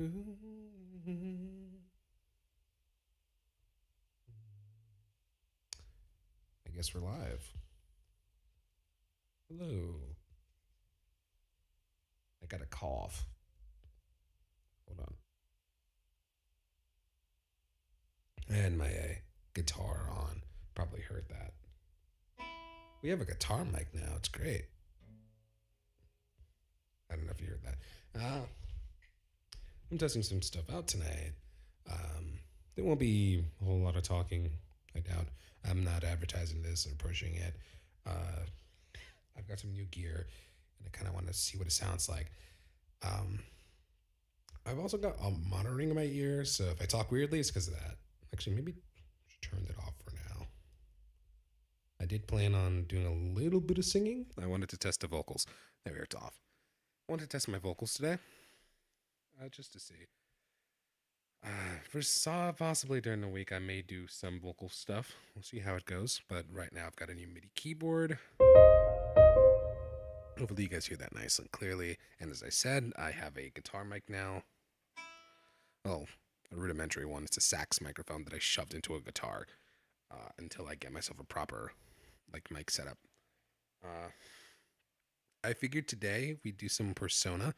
I guess we're live. Hello. I got a cough. Hold on. And my guitar on. Probably heard that. We have a guitar mic now. It's great. I don't know if you heard that. I'm testing some stuff out tonight. There won't be a whole lot of talking, I doubt. I'm not advertising this or pushing it. Uh, I've got some new gear, and I kind of want to see what it sounds like. Um, I've also got a monitoring in my ear, so if I talk weirdly, it's because of that. Actually, maybe I should turn it off for now. I did plan on doing a little bit of singing. I wanted to test the vocals. There, it's off. I wanted to test my vocals today, just to see. For possibly during the week, I may do some vocal stuff. We'll see how it goes. But right now, I've got a new MIDI keyboard. Hopefully, you guys hear that nice and clearly. And as I said, I have a guitar mic now. Oh, a rudimentary one. It's a sax microphone that I shoved into a guitar until I get myself a proper mic setup. I figured today we'd do some Persona.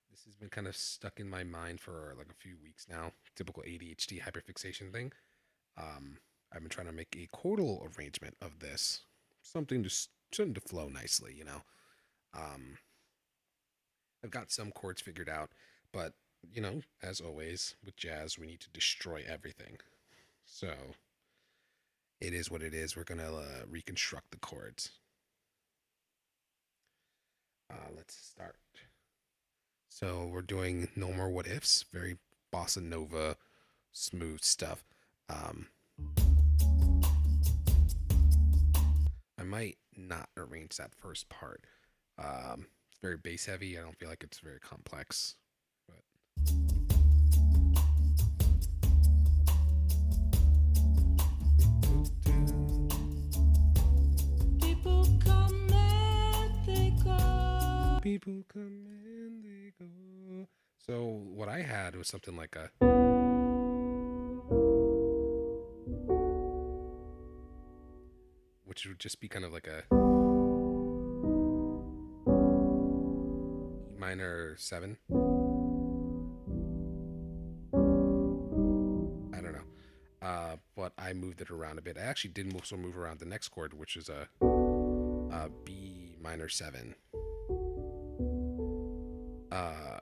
This has been kind of stuck in my mind for like a few weeks now. Typical ADHD hyperfixation thing. I've been trying to make a chordal arrangement of this, something to flow nicely, you know. I've got some chords figured out, but you know, as always with jazz, we need to destroy everything. So it is what it is. We're gonna reconstruct the chords. Let's start. So we're doing No More What Ifs, very bossa nova, smooth stuff. I might not arrange that first part. It's very bass heavy. I don't feel like it's very complex. But People come and they go. people come and they go. So what I had was something like a. Which would just be kind of like a E minor 7. I don't know. But I moved it around a bit. I actually did also move around the next chord, which is a B minor 7.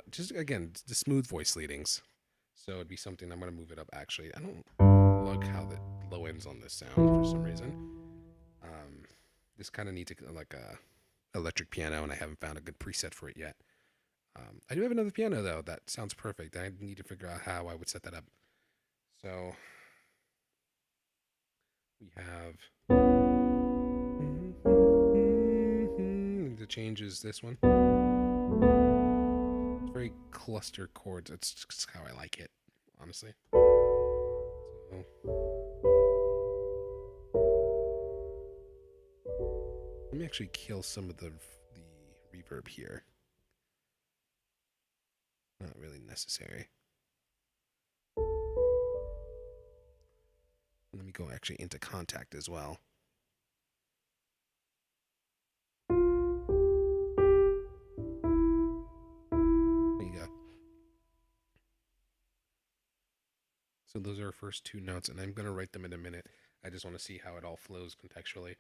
Just again, the smooth voice leadings. So it'd be something I'm going to move it up actually. I don't like how the low ends on this sound for some reason. This kind of needs like a electric piano, and I haven't found a good preset for it yet. I do have another piano though that sounds perfect. I need to figure out how I would set that up. So we have the changes. This one. It's very cluster chords. It's just how I like it, honestly. So. Let me actually kill some of the reverb here. Not really necessary. Let me go actually into Kontakt as well. There you go. So those are our first two notes, and I'm going to write them in a minute. I just want to see how it all flows contextually.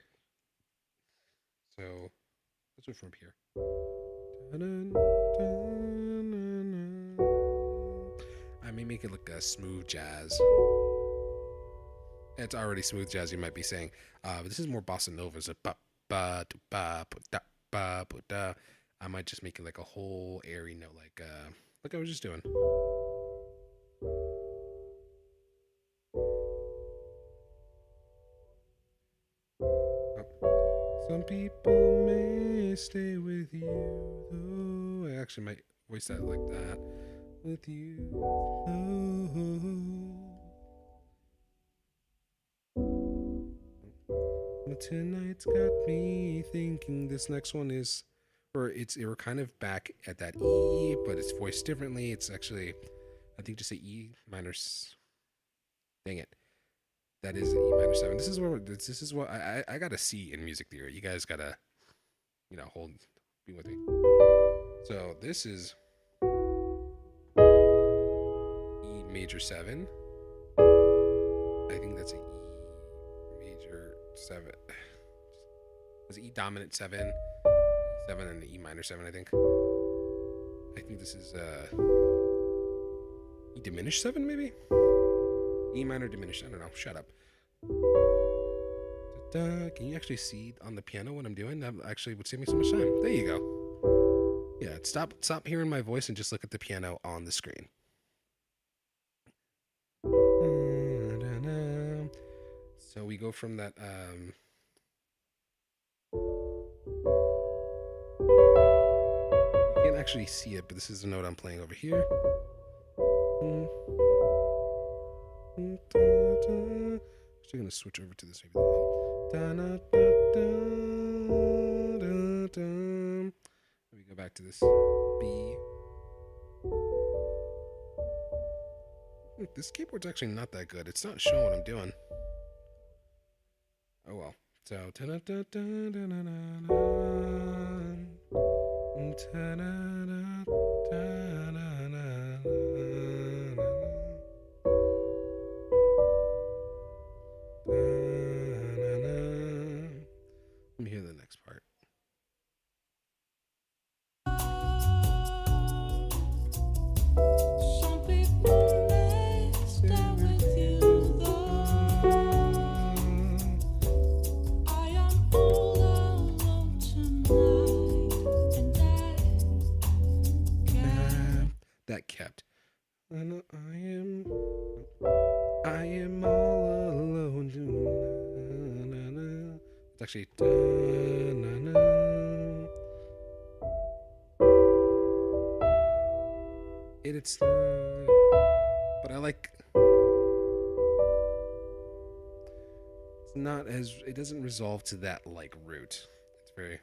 So let's go from here. I may make it look a smooth jazz. It's already smooth jazz, you might be saying. But this is more bossa nova. So I might just make it like a whole airy note, like I was just doing. Some people may stay with you, though. I actually might voice that like that. With you, But tonight's got me thinking. This next one is, we're kind of back at that E, but it's voiced differently. It's actually I think just say E minor. Dang it. That is E minor 7. This is what I got a C in music theory. You guys gotta, be with me. So this is E major 7. I think that's a E major 7. Was E dominant 7, E7, and E minor 7, I think. I think this is E diminished 7, maybe? E minor diminished. I don't know. Shut up. Da-da. Can you actually see on the piano what I'm doing? That actually would save me so much time. There you go. Yeah, stop hearing my voice and just look at the piano on the screen. So we go from that you can't actually see it, but this is the note I'm playing over here. Actually gonna switch over to this maybe. Let me go back to this B. This keyboard's actually not that good. It's not showing what I'm doing. Oh well. So let me hear the next part. Some people may stay with you, though I am all alone tonight, and That kept. I am all alone tonight. It's actually it's but I like it's not as it doesn't resolve to that like root. It's very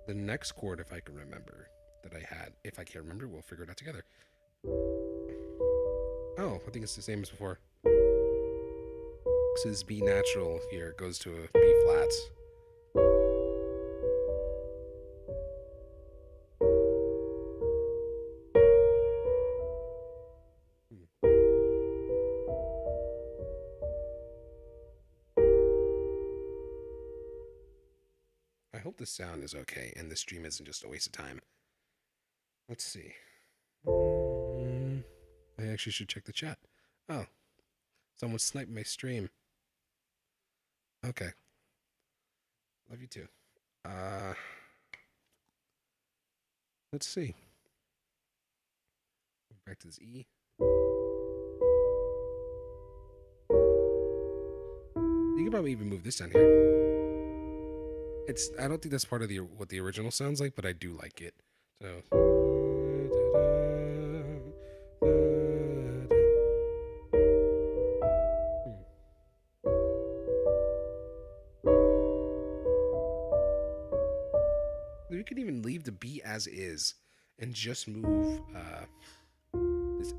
the next chord, if I can remember, that I had. If I can't remember, we'll figure it out together. Oh, I think it's the same as before. This is B natural here. It goes to a B flats. I hope the sound is okay and the stream isn't just a waste of time. Let's see. I actually should check the chat. Oh, someone sniped my stream. Okay. Love you too. Let's see. Back to this E. You can probably even move this down here. I don't think that's part of what the original sounds like, but I do like it. So we could even leave the B as is and just move this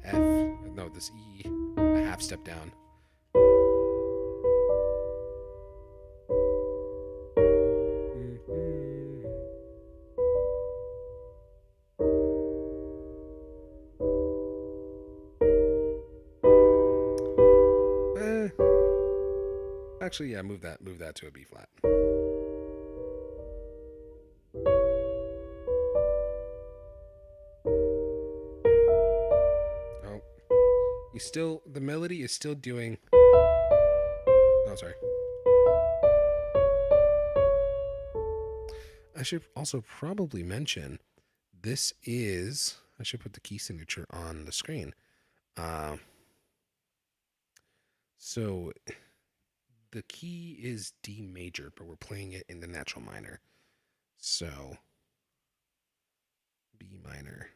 this E a half step down. Actually, yeah, move that to a B flat. Oh, the melody is still doing. Oh, sorry. I should also probably mention this is. I should put the key signature on the screen. So the key is D major, but we're playing it in the natural minor. So B minor.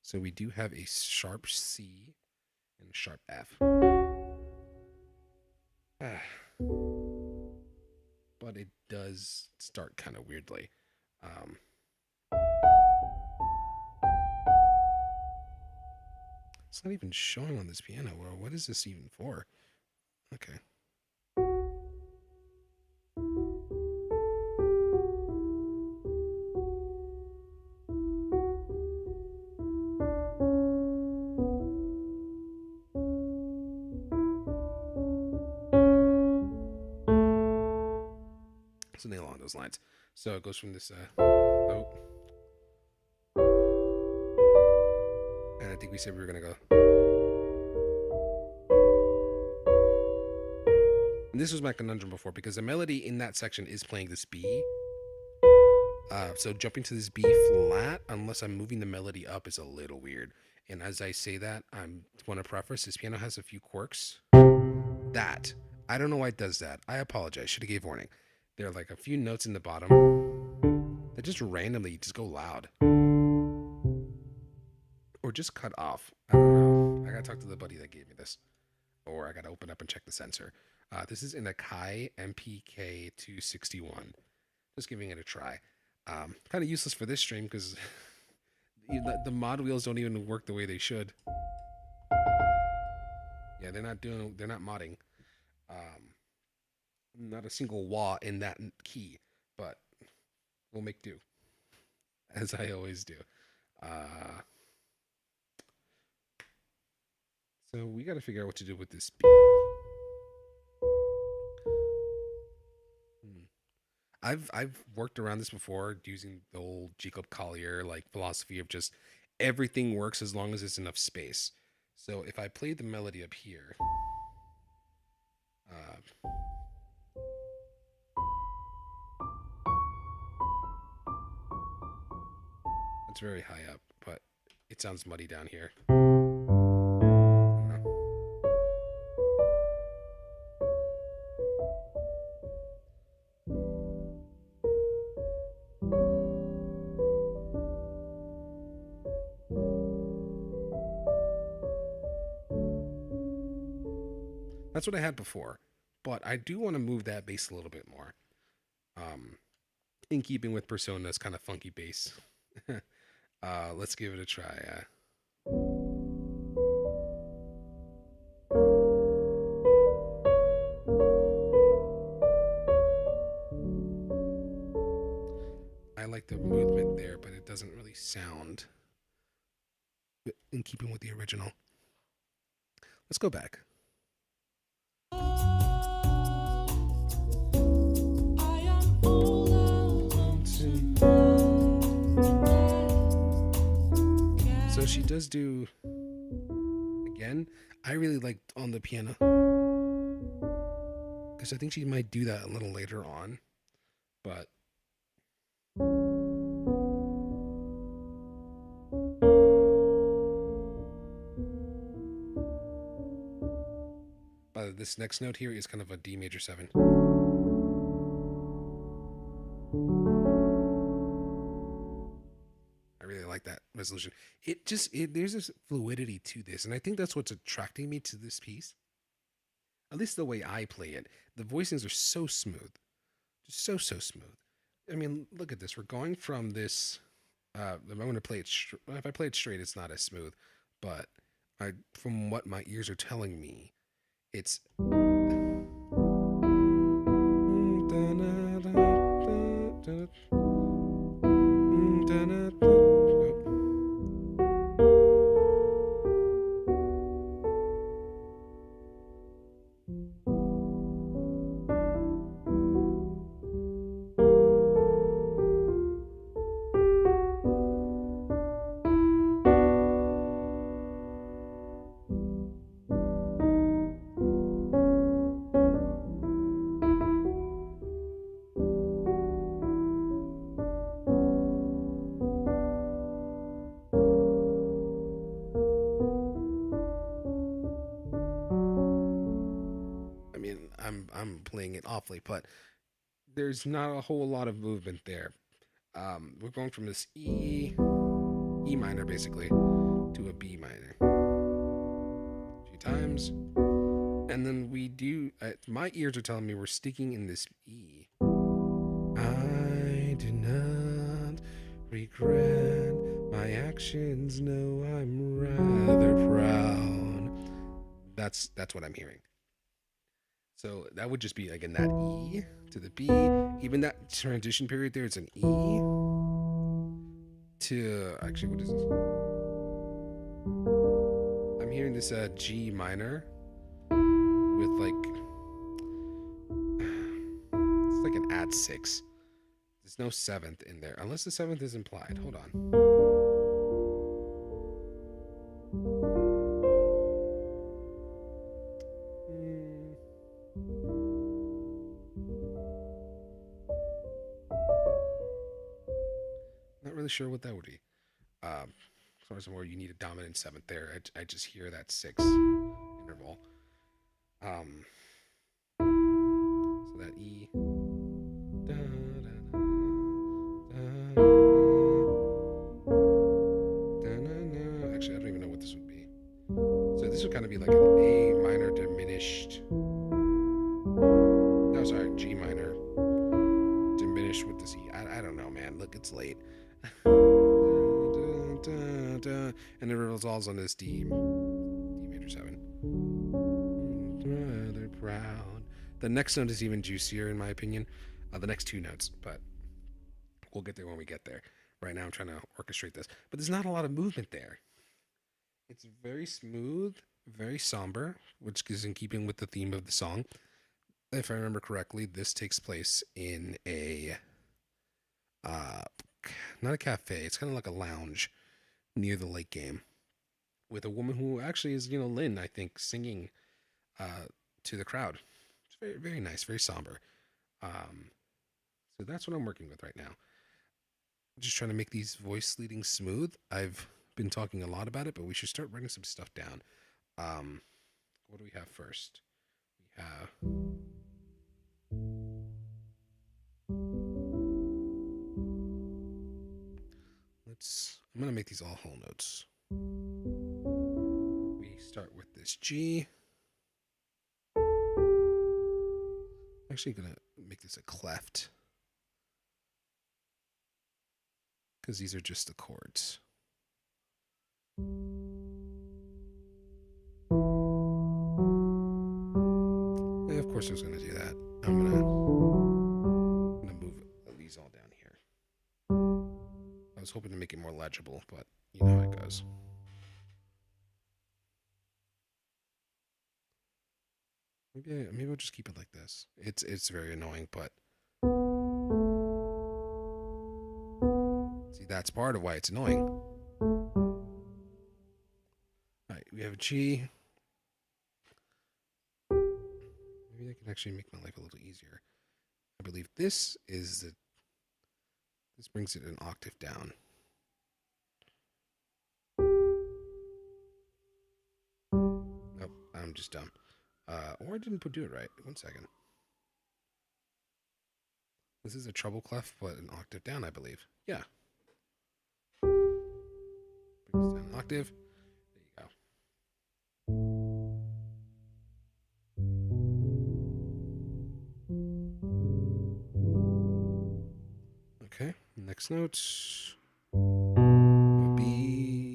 So we do have a sharp C and a sharp F. But it does start kind of weirdly. It's not even showing on this piano. Well, what is this even for? Okay. Something along those lines. So it goes from this note. And I think we said we were going to go. And this was my conundrum before because the melody in that section is playing this B. So jumping to this B flat, unless I'm moving the melody up, is a little weird. And as I say that, I want to preface this piano has a few quirks. That I don't know why it does that. I apologize. Should have gave warning. There are like a few notes in the bottom that just randomly just go loud or just cut off. I don't know. I gotta talk to the buddy that gave me this, or I gotta open up and check the sensor. This is in a Kai MPK 261. Just giving it a try. Kind of useless for this stream because the mod wheels don't even work the way they should. Yeah, they're not modding. Not a single wah in that key, but we'll make do, as I always do. So we got to figure out what to do with this B. I've worked around this before using the old Jacob Collier like philosophy of just everything works as long as it's enough space. So if I play the melody up here, it's very high up, but it sounds muddy down here. That's what I had before, but I do want to move that bass a little bit more. In keeping with Persona's kind of funky bass. Let's give it a try. I like the movement there, but it doesn't really sound in keeping with the original. Let's go back. So she does do, again, I really like on the piano, because I think she might do that a little later on, but this next note here is kind of a D major 7. That resolution, there's this fluidity to this, and I think that's what's attracting me to this piece, at least the way I play it. The voicings are so smooth, just so smooth. I mean, look at this. We're going from this I'm going to play it if I play it straight, it's not as smooth, but from what my ears are telling me, it's I'm playing it awfully, but there's not a whole lot of movement there. We're going from this E minor basically to a B minor a few times, and then we do. My ears are telling me we're sticking in this E. I do not regret My actions know I'm rather proud. That's what I'm hearing. So that would just be again that E to the B. Even that transition period there, it's an E to actually what is this? I'm hearing this G minor with like it's like an add six. There's no seventh in there unless the seventh is implied. Hold on. Hmm, not really sure what that would be. As far as where you need a dominant seventh there, I just hear that six interval. Um, so that E. Da, da, da, actually, I don't even know what this would be. So this would kind of be like an A minor diminished. No, sorry, G minor diminished with this E. I don't know, man. Look, it's late. And it resolves on this D major 7. Rather proud. The next note is even juicier, in my opinion. The next two notes, but we'll get there when we get there. Right now, I'm trying to orchestrate this, but there's not a lot of movement there. It's very smooth, very somber, which is in keeping with the theme of the song. If I remember correctly, this takes place in a uh, not a cafe. It's kind of like a lounge near the lake game with a woman who actually is, Lynn, I think, singing to the crowd. It's very, very nice, very somber. Um, so that's what I'm working with right now. Just trying to make these voice leadings smooth. I've been talking a lot about it, but we should start writing some stuff down. Um, what do we have first? We have. I'm going to make these all whole notes. We start with this G. I'm actually going to make this a cleft because these are just the chords. And of course I was going to do that. I'm going to move these all down here. I was hoping to make it more legible, but you know how it goes. Maybe I'll just keep it like this. It's very annoying, but see, that's part of why it's annoying. All right, we have a G. Maybe I can actually make my life a little easier. I believe this brings it an octave down. Nope, I'm just dumb. Or I didn't do it right. 1 second. This is a treble clef, but an octave down, I believe. Yeah. Brings down an octave. There you go. Okay, next note would be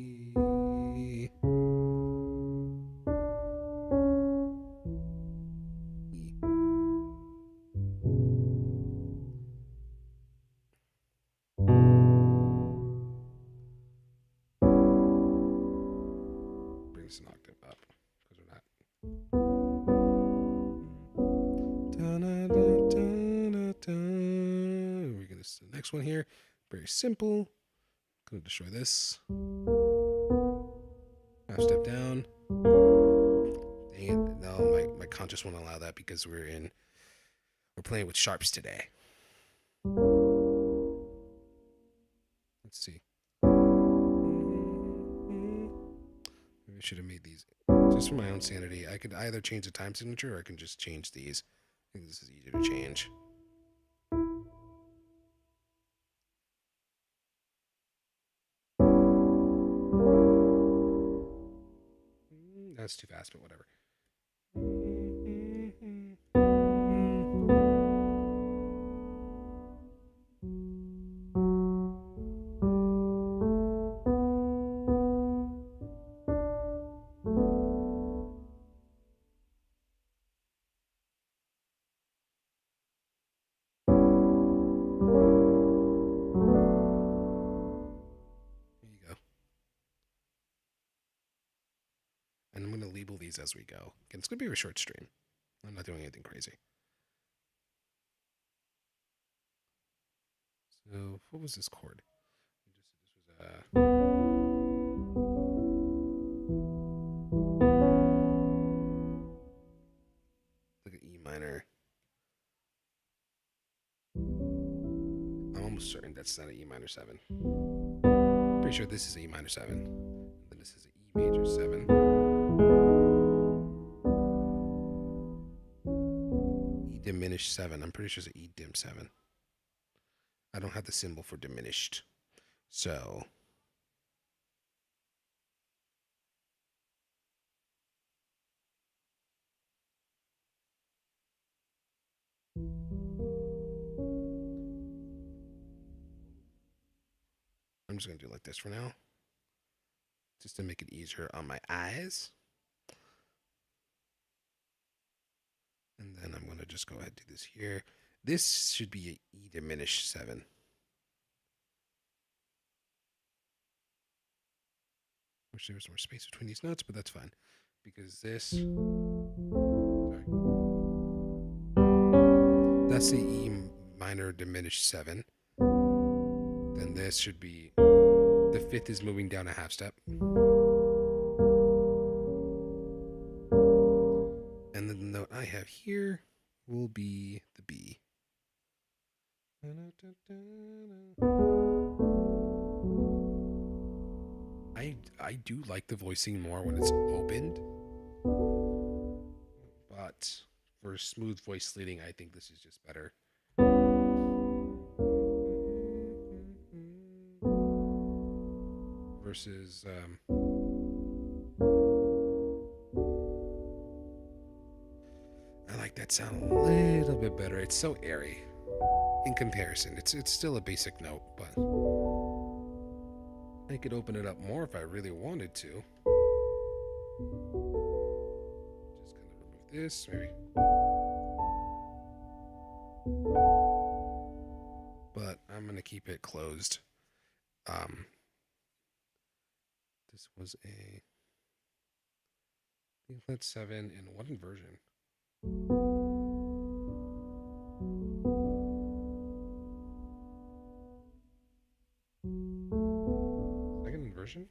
brings an octave up because we're not. We're gonna the next one here. Very simple. Gonna destroy this. Half step down. Dang it. No, my conscious won't allow that because we're playing with sharps today. Let's see. Maybe I should have made these just for my own sanity. I could either change the time signature or I can just change these. I think this is easier to change. That's too fast, but whatever. and I'm going to label these as we go. Again, it's going to be a short stream. I'm not doing anything crazy. So, what was this chord? This was like an E minor. I'm almost certain that's not an E minor 7. Pretty sure this is an E minor 7. And then this is an E major 7. E diminished 7. I'm pretty sure it's an E dim 7. I don't have the symbol for diminished. So I'm just going to do it like this for now, just to make it easier on my eyes. And then I'm going to just go ahead and do this here. This should be an E diminished 7. Wish there was more space between these notes, but that's fine. Because this... Sorry. That's the E minor diminished 7. Then this should be... The 5th is moving down a half step. And then the note I have here will be the B. I do like the voicing more when it's opened, but for smooth voice leading, I think this is just better. Versus I like that sound a little bit better. It's so airy in comparison. It's still a basic note, but I could open it up more if I really wanted to. Just kind of remove this, maybe. But I'm gonna keep it closed. This was a Flat 7 in what inversion? Second inversion?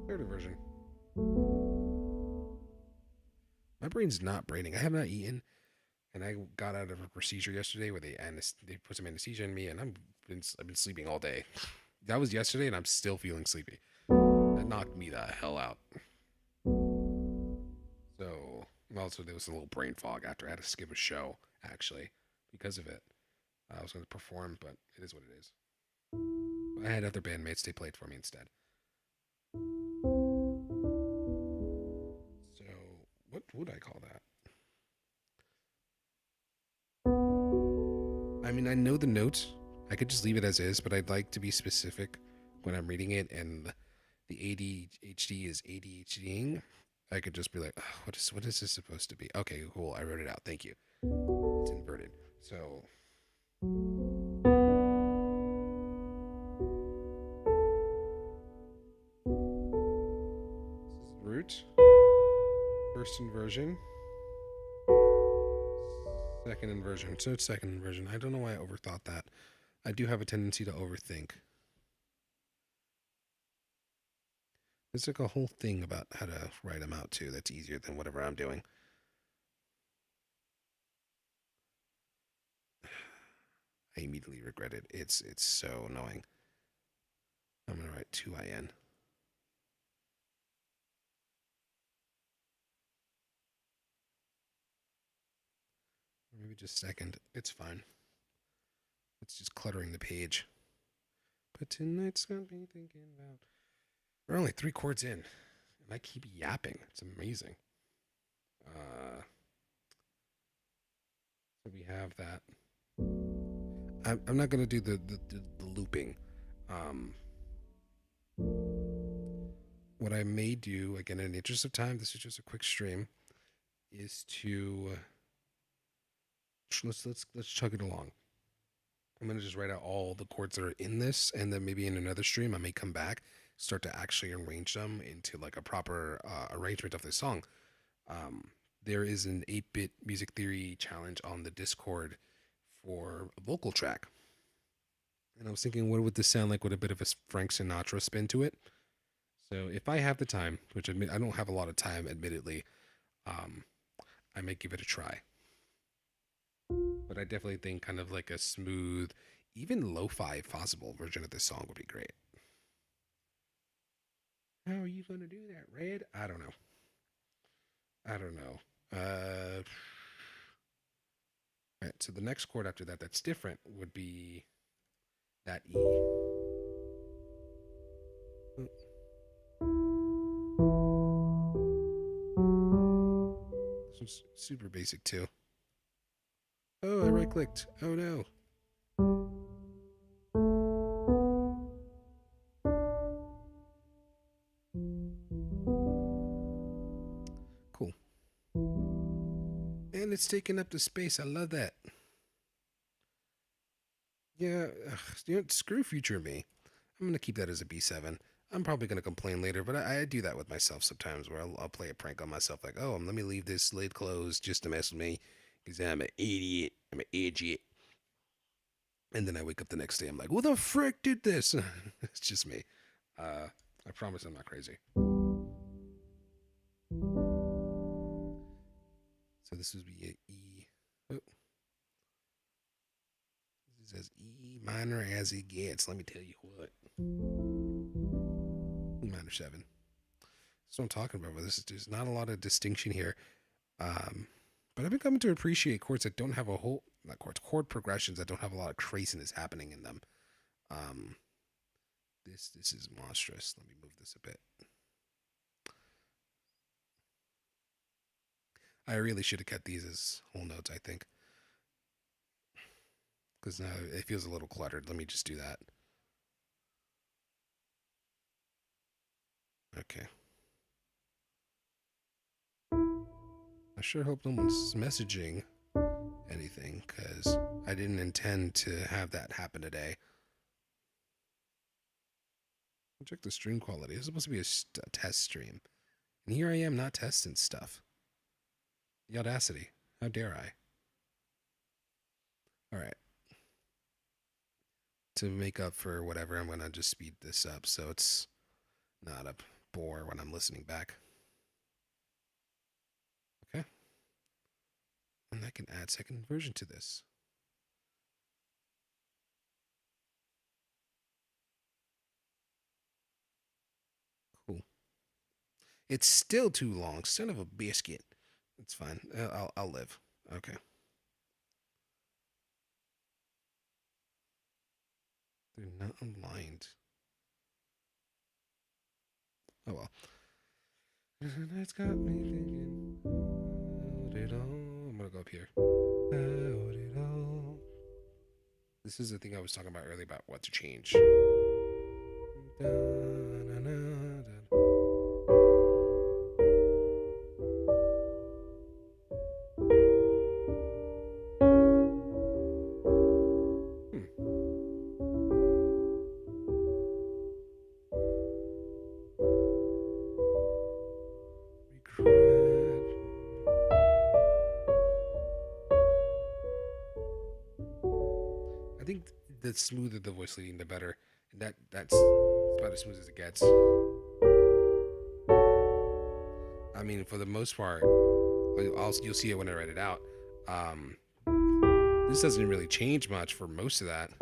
Third inversion. My brain's not braining. I have not eaten. And I got out of a procedure yesterday where they put some anesthesia in me, and I've been sleeping all day. That was yesterday, and I'm still feeling sleepy. That knocked me the hell out. So, also there was a little brain fog after I had to skip a show, actually, because of it. I was going to perform, but it is what it is. I had other bandmates, they played for me instead. So, what would I call that? I mean, I know the notes. I could just leave it as is, but I'd like to be specific when I'm reading it, and the ADHD is ADHDing. I could just be like, oh, what is this supposed to be? Okay, cool. I wrote it out. Thank you. It's inverted. So this is root. First inversion. Second inversion. So it's second inversion. I don't know why I overthought that. I do have a tendency to overthink. There's like a whole thing about how to write them out too. That's easier than whatever I'm doing. I immediately regret it. It's so annoying. I'm gonna write 2IN. Maybe just second. It's fine. It's just cluttering the page. But tonight's got me thinking about. We're only 3 chords in, and I keep yapping. It's amazing. So we have that. I'm not gonna do the looping. What I may do, again, in the interest of time, this is just a quick stream, is to let's chug it along. I'm gonna just write out all the chords that are in this, and then maybe in another stream I may come back, start to actually arrange them into like a proper arrangement of this song. Um, there is an 8-bit music theory challenge on the Discord for a vocal track, and I was thinking, what would this sound like with a bit of a Frank Sinatra spin to it? So if I have the time, which I don't have a lot of time, admittedly, um, I may give it a try. But I definitely think kind of like a smooth, even lo-fi if possible version of this song would be great. How are you gonna do that, Red? I don't know. I don't know. All right. So the next chord after that that's different would be that E. This one's super basic too. Oh, I right clicked. Oh no. Cool. And it's taking up the space. I love that. Yeah, screw future me. I'm gonna keep that as a B7. I'm probably gonna complain later, but I do that with myself sometimes, where I'll play a prank on myself, like, oh, let me leave this lid closed just to mess with me, because I'm an idiot. I'm an idiot. And then I wake up the next day, I'm like, who the frick did this? It's just me. I promise I'm not crazy. So this would be an E. Oh. This is as E minor as it gets. Let me tell you what. E minor 7. That's what I'm talking about. There's not a lot of distinction here. But I've been coming to appreciate chords that don't have a whole, not chords, chord progressions that don't have a lot of craziness happening in them. This is monstrous. Let me move this a bit. I really should have kept these as whole notes, I think. Because now it feels a little cluttered. Let me just do that. Okay. I sure hope no one's messaging anything, because I didn't intend to have that happen today. Check the stream quality. It's supposed to be a test stream. And here I am not testing stuff. The audacity. How dare I? All right. To make up for whatever, I'm going to just speed this up so it's not a bore when I'm listening back. Okay. And I can add second version to this. Cool. It's still too long. Son of a biscuit. It's fine. I'll live. Okay. They're not aligned. Oh well. It's got me thinking. I'm gonna go up here. This is the thing I was talking about earlier about what to change. I think the smoother the voice leading, the better. And that's about as smooth as it gets. I mean, for the most part, you'll see it when I write it out. This doesn't really change much for most of that.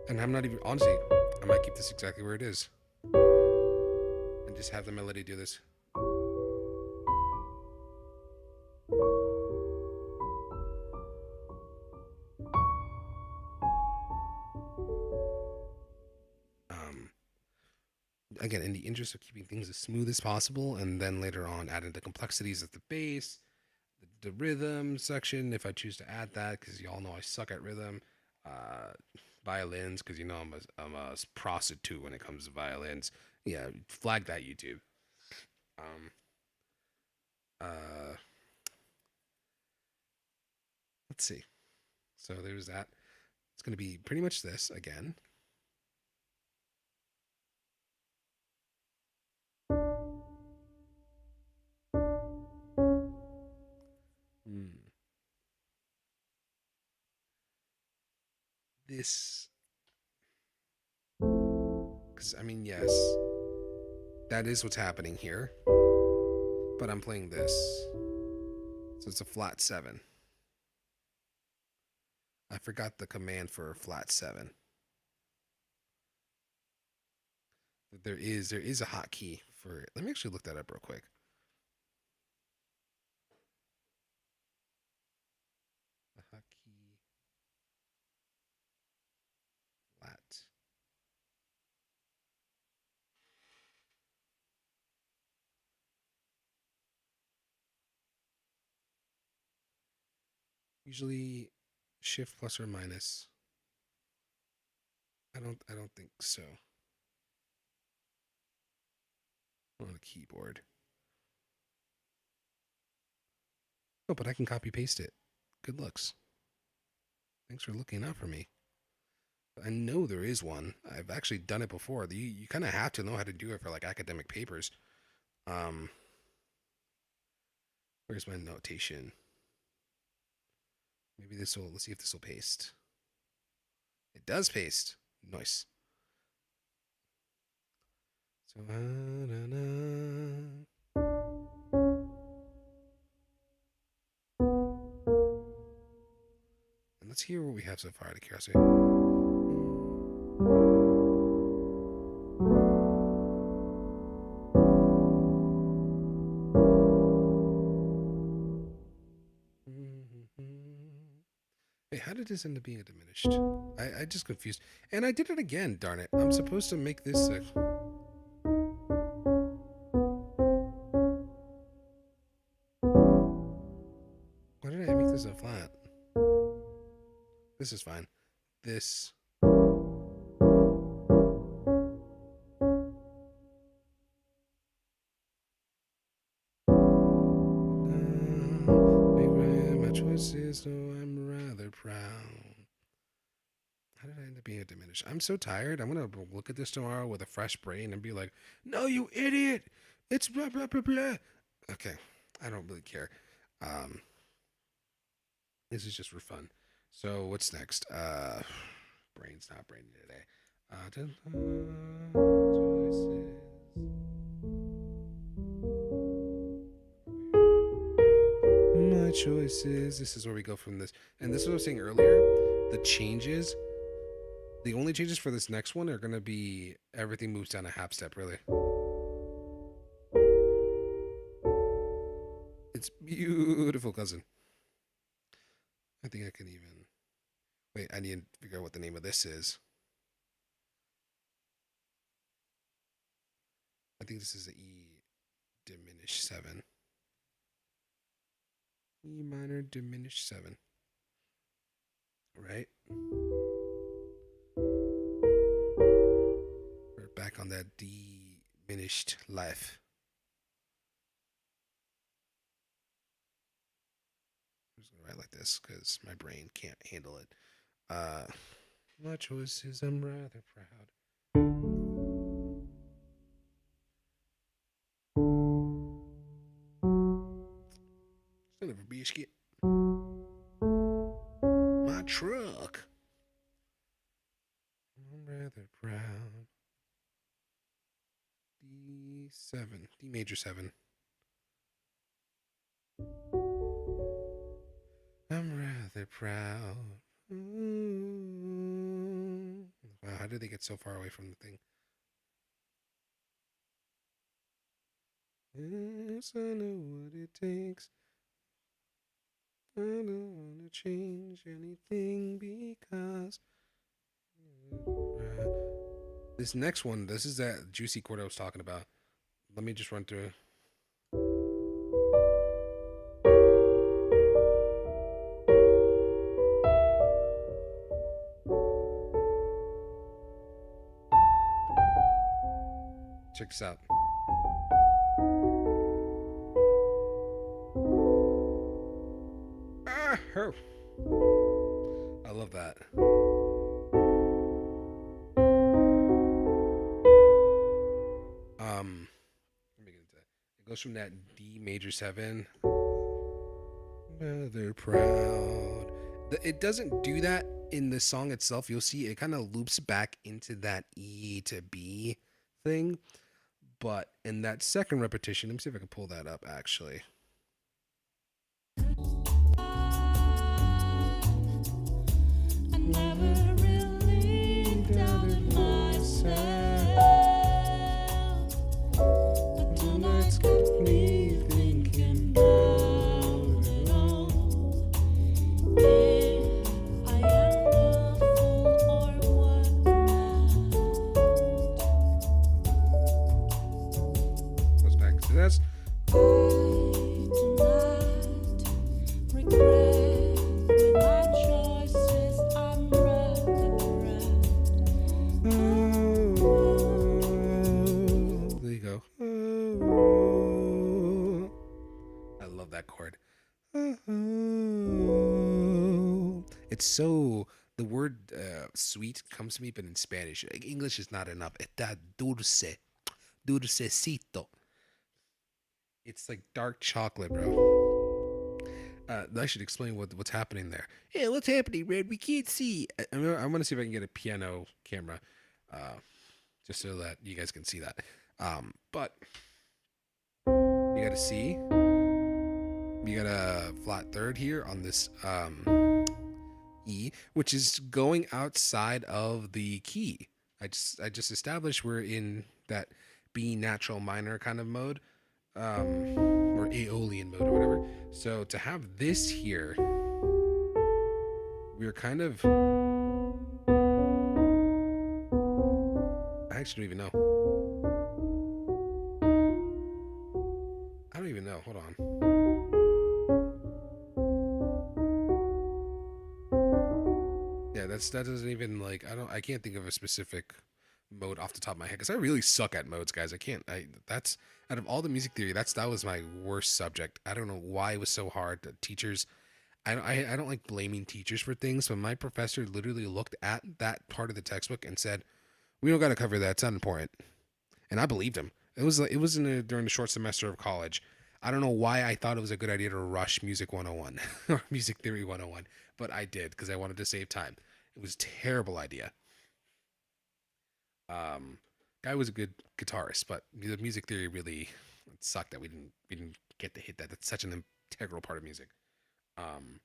And I'm not even, honestly, I might keep this exactly where it is. And just have the melody do this. Again, in the interest of keeping things as smooth as possible, and then later on add in the complexities of the bass, the rhythm section, if I choose to add that, because y'all know I suck at rhythm. Violins, because you know I'm a prostitute when it comes to violins. Yeah, flag that, YouTube. let's see. So there's that. It's going to be pretty much this again. This, because I mean, yes, that is what's happening here, but I'm playing this, so it's a flat 7. I forgot the command for flat 7. There is a hotkey for it. Let me actually look that up real quick. The hotkey flat. Usually shift plus or minus. I don't think so. On a keyboard. Oh, but I can copy paste it. Good looks. Thanks for looking out for me. I know there is one. I've actually done it before. You kind of have to know how to do it for like academic papers. Where's my notation? Maybe this will. Let's see if this will paste. It does paste. Nice. So and let's hear what we have so far out of curiosity. Wait, how did this end up being diminished? I just confused. And I did it again, darn it. I'm supposed to make this a... Why did I make this a flat? This is fine. This... my choices, so I'm rather proud. How did I end up being a diminished? I'm so tired. I'm gonna look at this tomorrow with a fresh brain and be like, "No, you idiot! It's blah blah blah blah." Okay, I don't really care. This is just for fun. So what's next? Brain's not brainy today. Choices. My choices. This is where we go from this. And this is what I was saying earlier. The changes, the only changes for this next one are going to be everything moves down a half step, really. It's beautiful, cousin. I think I can even... Wait, I need to figure out what the name of this is. I think this is an E diminished 7. E minor diminished 7. Right? We're back on that diminished life. I'm just gonna write like this because my brain can't handle it. My choices, I'm rather proud. Son of a biscuit. My truck. I'm rather proud. D7. D major 7. I'm rather proud. Wow, how did they get so far away from the thing? Yes, I know what it takes. I don't want to change anything because... This next one, this is that juicy chord I was talking about. Let me just run through. Check this out. Ah, oh. I love that. Let me get into that. It goes from that D major seven, Mother Proud. It doesn't do that in the song itself. You'll see it kind of loops back into that E to B thing. But in that second repetition, let me see if I can pull that up actually. I never really doubted myself, but tonight's got me thinking about it all. If I am a fool or what Goes back to this. I do not regret with my choices. I'm regret. There you go. I love that chord. It's so the word sweet comes to me, but in Spanish. Like, English is not enough. Está dulce, dulcecito. It's like dark chocolate, bro. I should explain what's happening there. Hey, what's happening, Red? We can't see. I want to see if I can get a piano camera, just so that you guys can see that. But you got a C. We got a flat third here on this E, which is going outside of the key. I just established we're in that B natural minor kind of mode, or Aeolian mode or whatever. So to have this here, we're kind of. I actually don't even know. I don't even know. Hold on. Yeah, that doesn't even like I can't think of a specific mode off the top of my head because I really suck at modes, guys. I can't. That's out of all the music theory, that was my worst subject. I don't know why it was so hard. The teachers, I don't like blaming teachers for things, but my professor literally looked at that part of the textbook and said, "We don't got to cover that. It's not important." And I believed him. It was during the short semester of college. I don't know why I thought it was a good idea to rush Music 101 or Music Theory 101, but I did because I wanted to save time. It was a terrible idea. Guy was a good guitarist, but the music theory really sucked that we didn't get to hit that. That's such an integral part of music. Um,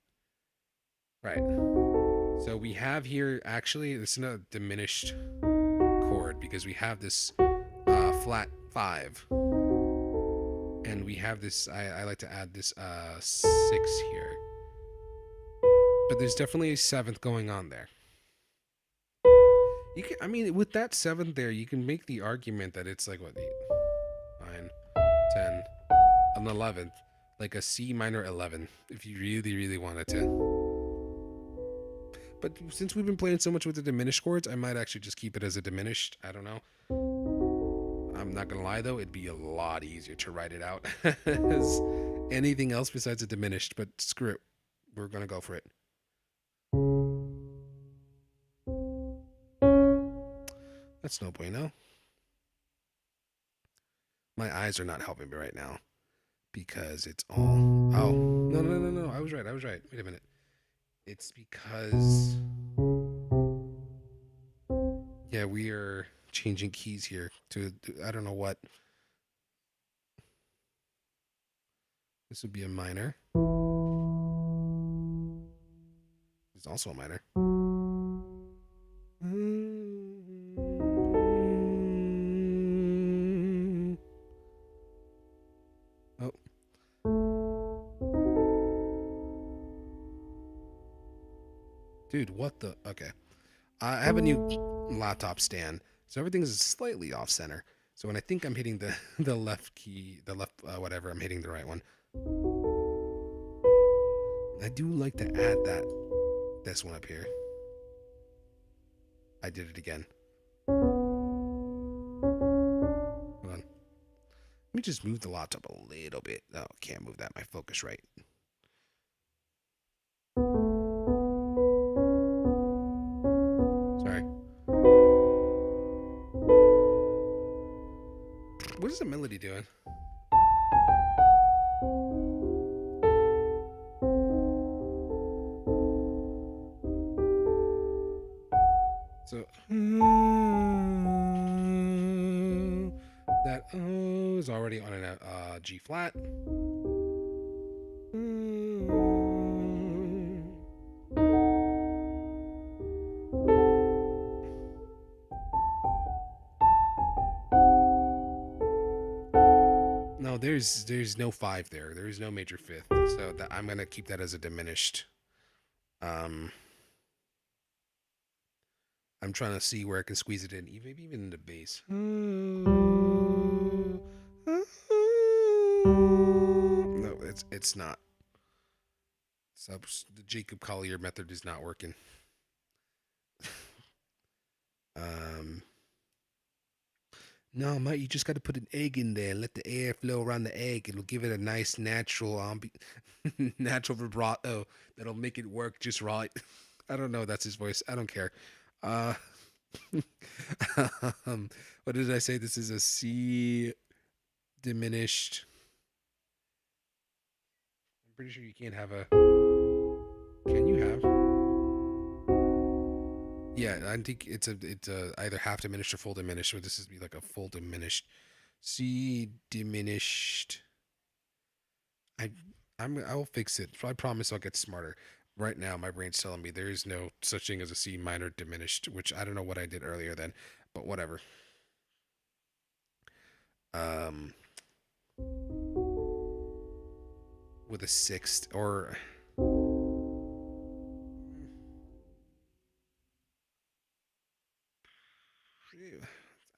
right. So we have here actually this is a diminished chord because we have this flat 5, and we have this. I like to add this 6 here, but there's definitely a 7th going on there. You can, I mean, with that 7th there, you can make the argument that it's like what 8, 9, 10, an 11th, like a C minor 11, if you really, really wanted to. But since we've been playing so much with the diminished chords, I might actually just keep it as a diminished. I don't know. I'm not gonna lie though, it'd be a lot easier to write it out as anything else besides a diminished. But screw it, we're gonna go for it. That's no bueno. My eyes are not helping me right now because it's all. Oh, no. I was right. Wait a minute. It's because. Yeah, we are changing keys here to. I don't know what. This would be a minor. It's also a minor. Dude, what the? Okay. I have a new laptop stand, so everything is slightly off center. So when I think I'm hitting the left key, the left whatever, I'm hitting the right one. I do like to add this one up here. I did it again. Hold on. Let me just move the laptop a little bit. No, can't move that. My focus right. What are you doing? So that O is already on a G flat. No, there's no five there. There is no major fifth. So that I'm gonna keep that as a diminished. Um, I'm trying to see where I can squeeze it in, maybe even in the bass. No, it's not. So the Jacob Collier method is not working. Um, no, mate, you just got to put an egg in there and let the air flow around the egg. It'll give it a nice natural natural vibrato that'll make it work just right. I don't know. That's his voice. I don't care. Uh, what did I say? This is a C diminished. I'm pretty sure you can't have a. Can you have? Yeah, I think it's a either half diminished or full diminished. So this is be like a full diminished. C diminished. I I will fix it. I promise I'll get smarter. Right now, my brain's telling me there is no such thing as a C minor diminished, which I don't know what I did earlier then, but whatever. Um, with a sixth or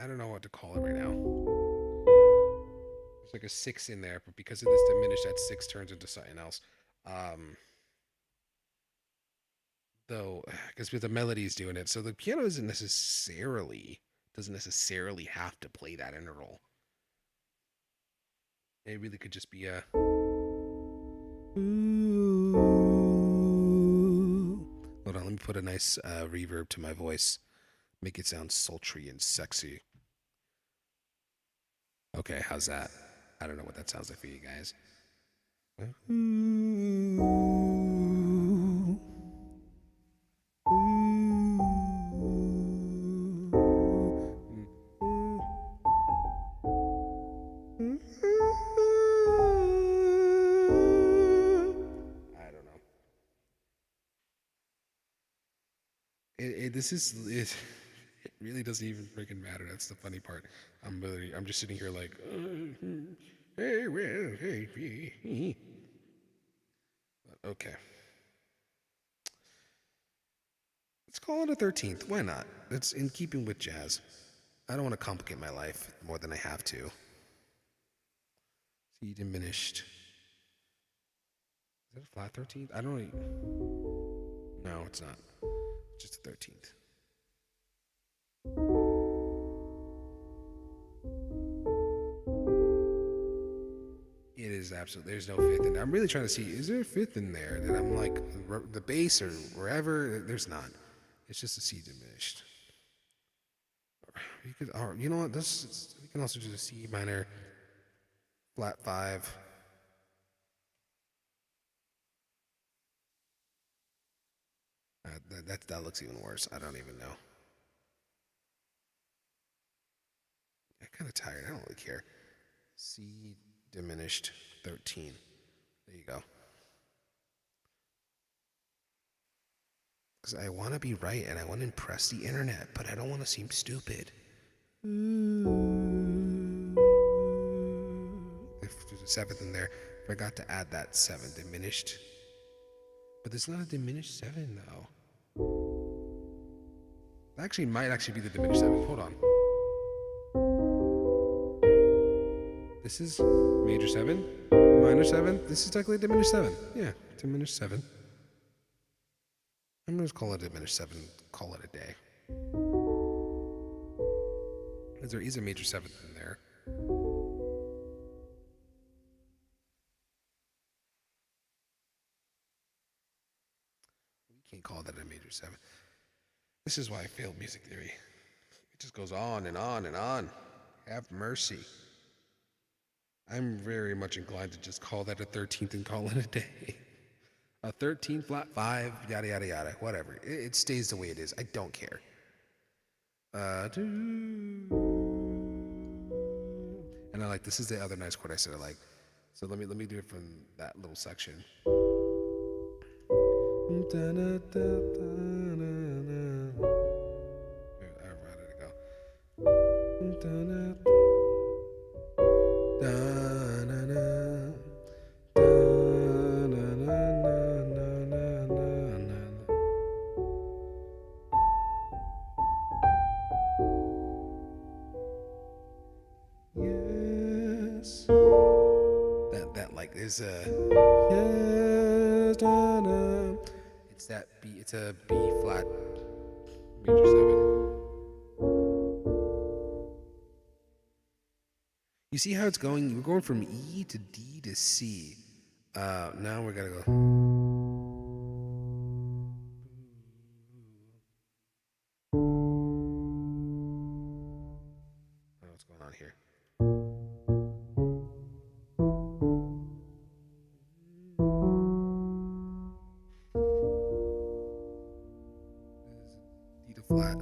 I don't know what to call it right now. There's like a six in there, but because of this diminished, that six turns into something else. Um, though, because with the melody's doing it, so the piano doesn't necessarily have to play that interval. It really could just be a. Hold on, let me put a nice reverb to my voice, make it sound sultry and sexy. Okay, how's that? I don't know what that sounds like for you guys. I don't know. This is it. It really doesn't even freaking matter. That's the funny part. I'm just sitting here like, hey, well, hey, okay. Let's call it a 13th. Why not? It's in keeping with jazz. I don't want to complicate my life more than I have to. C diminished. Is that a flat 13th? I don't know. No, it's not. It's just a 13th. It is absolutely. There's no fifth in there. I'm really trying to see. Is there a fifth in there that I'm like the bass or wherever? There's not. It's just a C diminished. You could. Or you know what? We can also do a C minor, flat five. That looks even worse. I don't even know. I'm kind of tired. I don't really care. C diminished 13. There you go. Because I want to be right and I want to impress the internet, but I don't want to seem stupid. If there's a seventh in there, forgot to add that seven diminished. But there's not a diminished seven though. Actually, might actually be the diminished seven. Hold on. This is major seven, minor seven. This is technically diminished seven. Yeah, diminished seven. I'm gonna just call it diminished seven. Call it a day. Because there is a major seventh in there. We can't call that a major seven. This is why I failed music theory. It just goes on and on and on. Have mercy. I'm very much inclined to just call that a 13th and call it a day. A 13 flat 5, yada yada yada, whatever. It stays the way it is. I don't care. And I like this is the other nice chord I said I like. So let me do it from that little section. How did it go? Yes. That like is a yes. It's that B. It's a B flat major 7. You see how it's going? We're going from E to D to C. Now we're gonna go. I don't know what's going on here. D to flat.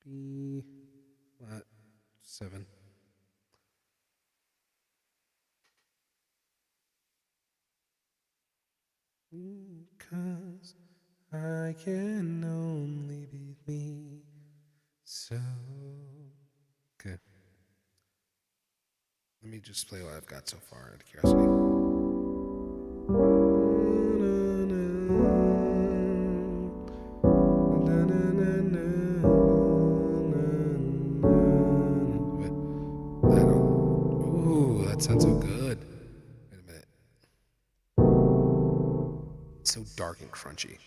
B flat 7. Because I can only be me. So okay. Let me just play what I've got so far out of curiosity. Ooh, that sounds so good. Wait a minute. It's so dark and crunchy.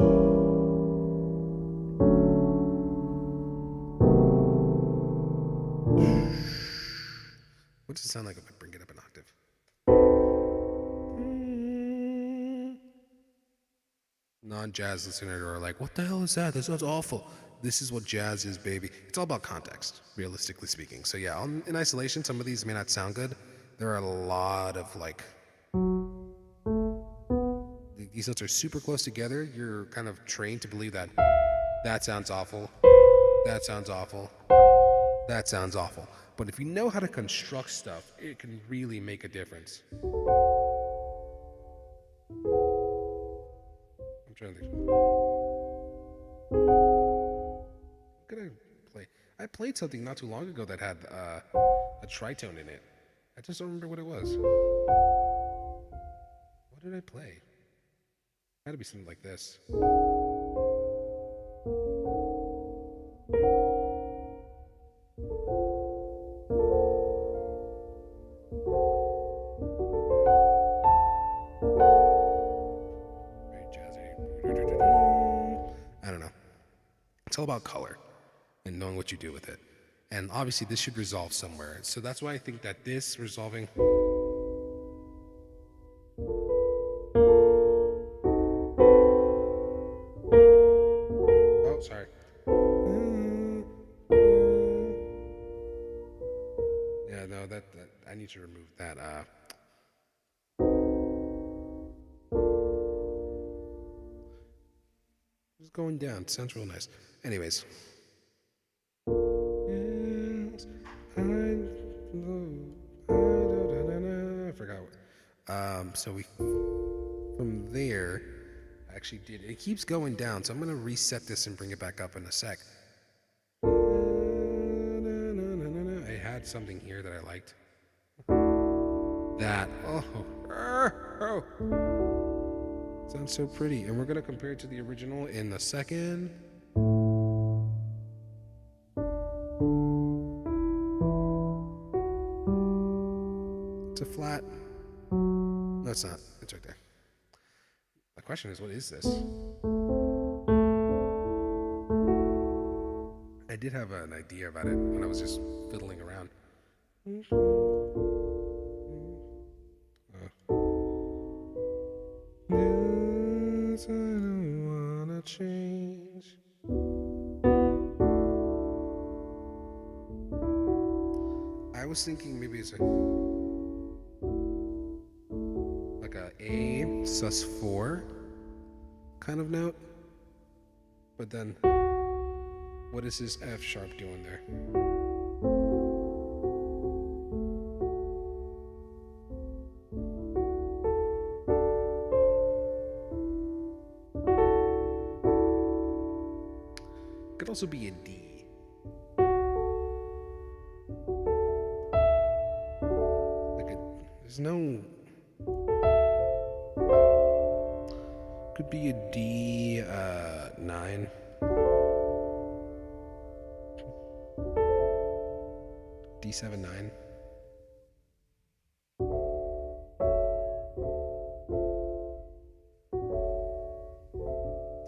What does it sound like if I bring it up an octave? Non-jazz listeners are like, what the hell is that? That sounds awful. This is what jazz is, baby. It's all about context, realistically speaking. So yeah, in isolation, some of these may not sound good. There are a lot of like, these notes are super close together. You're kind of trained to believe that that sounds awful, that sounds awful, that sounds awful. But if you know how to construct stuff, it can really make a difference. I'm trying to think. What could I play? I played something not too long ago that had a tritone in it. I just don't remember what it was. What did I play? It had to be something like this. Very jazzy. I don't know. It's all about color and knowing what you do with it. And obviously this should resolve somewhere. So that's why I think that this resolving oh sorry. Yeah, no, that I need to remove that it's going down. It sounds real nice. Anyways. Yes, I forgot what. So we from there I actually did it keeps going down, so I'm gonna reset this and bring it back up in a sec. I had something here that I liked. That oh sounds so pretty. And we're gonna compare it to the original in a second. It's a flat. No, it's not. It's right there. The question is, what is this? I did have an idea about it when I was just fiddling around. change. I was thinking maybe it's like a sus4 kind of note. But then, what is this F sharp doing there? Could also be a D. There's no. Could be a D 9. D7 9.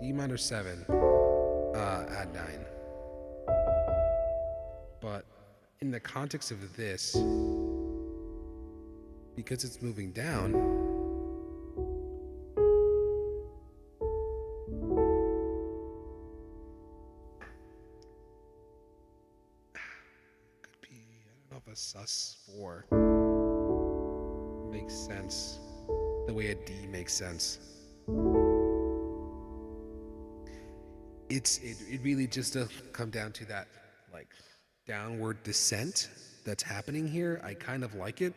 D minor 7. Add 9. But in the context of this, because it's moving down, could be, I don't know if a sus4 makes sense the way a D makes sense. It really just does come down to that like downward descent that's happening here. I kind of like it.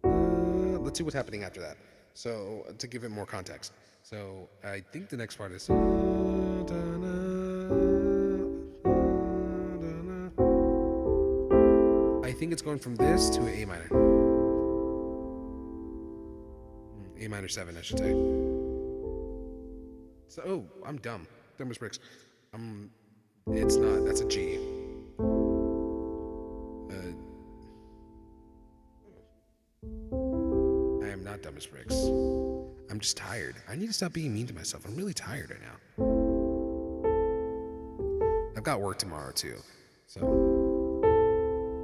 Let's see what's happening after that. So to give it more context. So I think the next part is I think it's going from this to A minor. A minor 7, I should say. So, oh, I'm dumb. Dumb as bricks. It's not. That's a G. I am not dumb as bricks. I'm just tired. I need to stop being mean to myself. I'm really tired right now. I've got work tomorrow too, so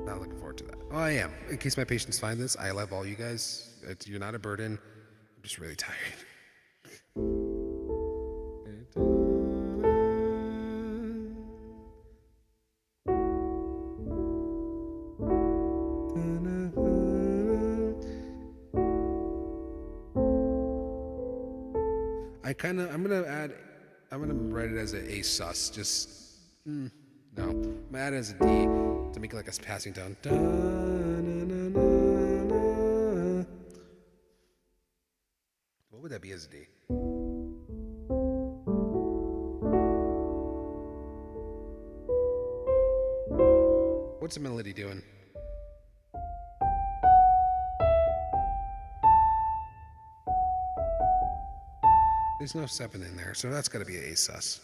not looking forward to that. Oh, I am. In case my patients find this, I love all you guys. You're not a burden. I'm just really tired. I'm gonna write it as an A sus, no. I'm gonna add it as a D to make it like a passing tone. What would that be as a D? What's the melody doing? There's no 7 in there, so that's got to be an A sus.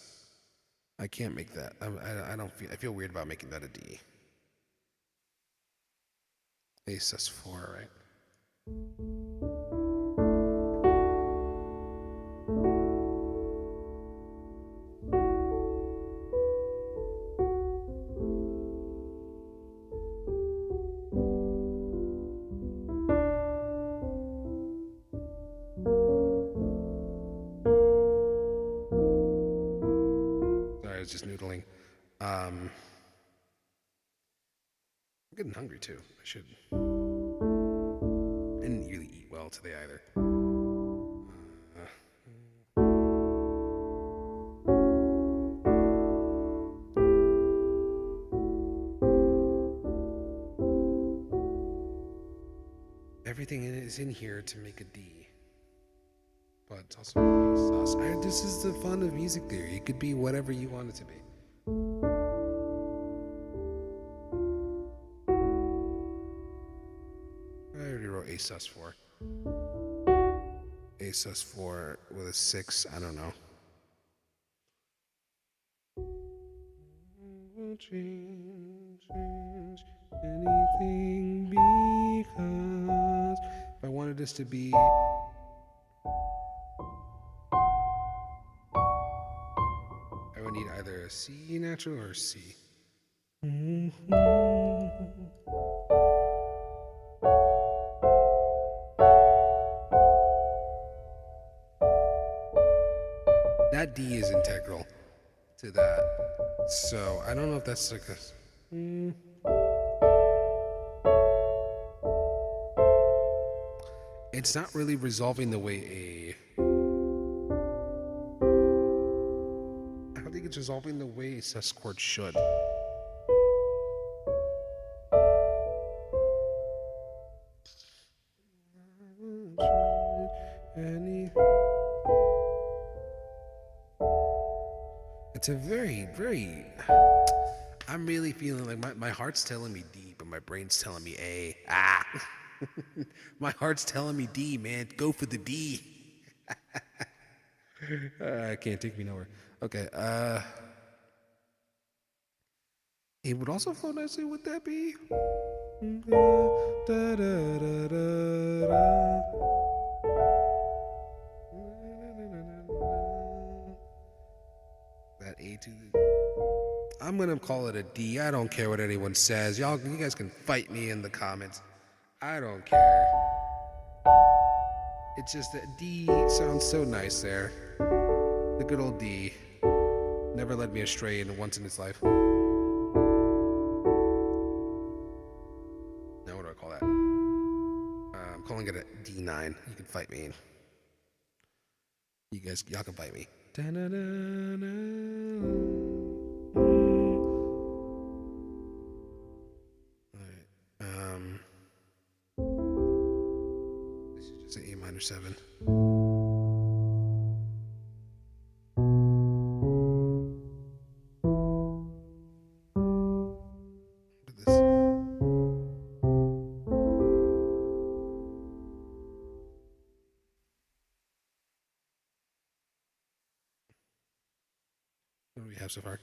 I can't make that. I don't feel. I feel weird about making that a D. A sus4, right? Just noodling. I'm getting hungry too. I should. I didn't really eat well today either. Everything is in here to make a D. But it's also sus. This is the fun of music theory. It could be whatever you want it to be. I already wrote A sus4. A sus4 with a 6. I don't know. Change anything because if I wanted this to be. I would need either a C natural or a C. That D is integral to that. So I don't know if that's like a. It's not really resolving the way a. I don't think it's resolving the way a sus chord should. It's a very, very. I'm really feeling like my heart's telling me D, but my brain's telling me A. Ah! My heart's telling me D, man. Go for the D. Can't take me nowhere. Okay, it would also flow nicely. Would that be? That A to the. I'm gonna call it a D. I don't care what anyone says. You guys can fight me in the comments. I don't care. It's just that D sounds so nice there. The good old D. Never led me astray once in its life. Now what do I call that? I'm calling it a D9. You can fight me. Y'all can fight me. Alright. This is just an A minor 7. What do we have so far?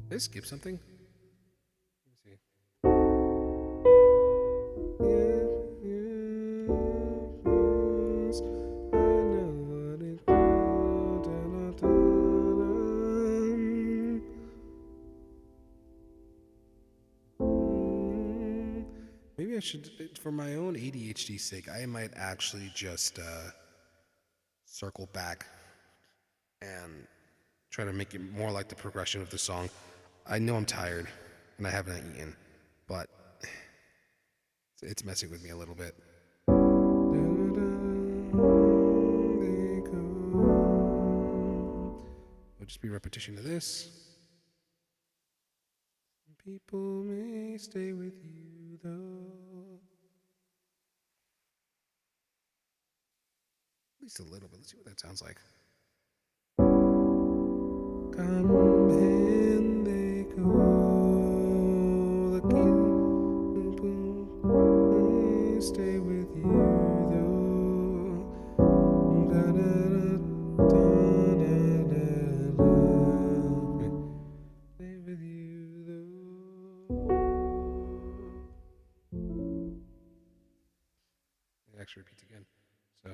Did I skip something? Let me see. Maybe I should, for my own ADHD sake, I might actually just circle back and try to make it more like the progression of the song. I know I'm tired and I haven't eaten, but it's messing with me a little bit. It'll just be repetition of this. People may stay with you though. At least a little bit. Let's see what that sounds like. Come and they go. The people may stay with you though. Stay with you though. It actually repeats again. So.